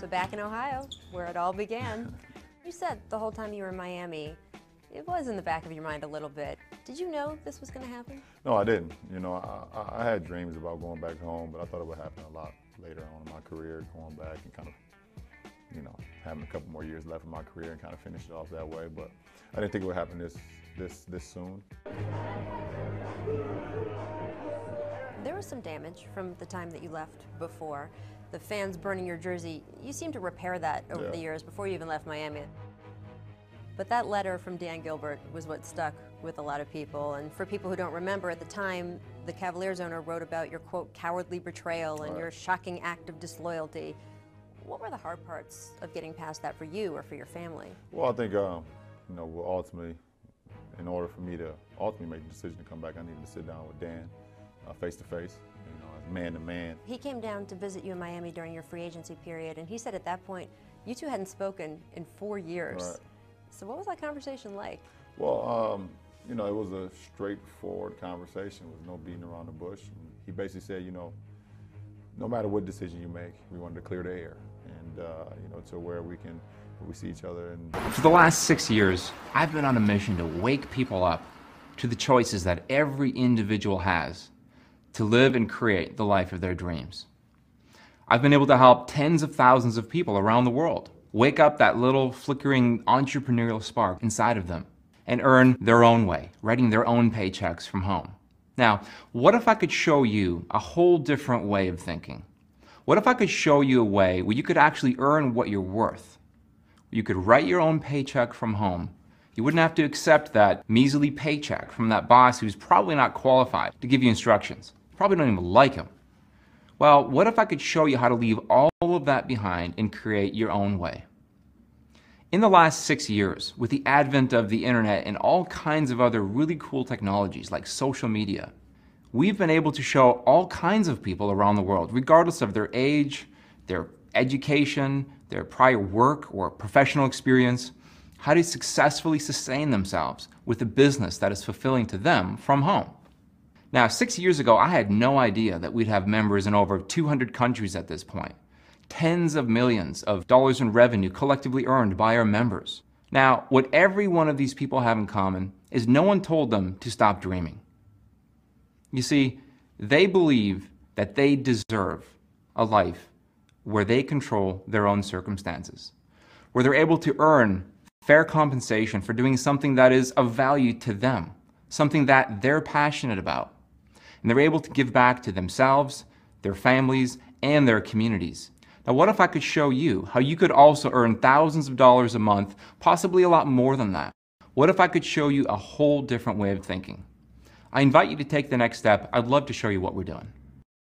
So back in Ohio, where it all began, you said the whole time you were in Miami, it was in the back of your mind a little bit. Did you know this was going to happen? No, I didn't. You know, I had dreams about going back home, but I thought it would happen a lot later on in my career, going back and kind of, you know, having a couple more years left in my career and kind of finish it off that way. But I didn't think it would happen this soon. There was some damage from the time that you left before. The fans burning your jersey, you seemed to repair that over the years before you even left Miami. But that letter from Dan Gilbert was what stuck with a lot of people. And for people who don't remember, at the time, the Cavaliers owner wrote about your, quote, cowardly betrayal and your shocking act of disloyalty. What were the hard parts of getting past that for you or for your family? Well, I think, you know, well, ultimately, in order for me to ultimately make the decision to come back, I needed to sit down with Dan face to face, you know, as man to man. He came down to visit you in Miami during your free agency period, and he said at that point, you two hadn't spoken in 4 years. Right. So what was that conversation like? Well, you know, it was a straightforward conversation with no beating around the bush. And he basically said, you know, no matter what decision you make, we wanted to clear the air, and you know, to where we see each other. And for the last 6 years, I've been on a mission to wake people up to the choices that every individual has to live and create the life of their dreams. I've been able to help tens of thousands of people around the world wake up that little flickering entrepreneurial spark inside of them and earn their own way, writing their own paychecks from home. Now, what if I could show you a whole different way of thinking? What if I could show you a way where you could actually earn what you're worth? You could write your own paycheck from home. You wouldn't have to accept that measly paycheck from that boss who's probably not qualified to give you instructions. You probably don't even like him. Well, what if I could show you how to leave all of that behind and create your own way? In the last 6 years, with the advent of the internet and all kinds of other really cool technologies like social media, we've been able to show all kinds of people around the world, regardless of their age, their education, their prior work or professional experience, how to successfully sustain themselves with a business that is fulfilling to them from home. Now, 6 years ago, I had no idea that we'd have members in over 200 countries at this point. Tens of millions of dollars in revenue collectively earned by our members. Now, what every one of these people have in common is no one told them to stop dreaming. You see, they believe that they deserve a life where they control their own circumstances, where they're able to earn fair compensation for doing something that is of value to them, something that they're passionate about. And they're able to give back to themselves, their families, and their communities. Now, what if I could show you how you could also earn thousands of dollars a month, possibly a lot more than that? What if I could show you a whole different way of thinking? I invite you to take the next step. I'd love to show you what we're doing.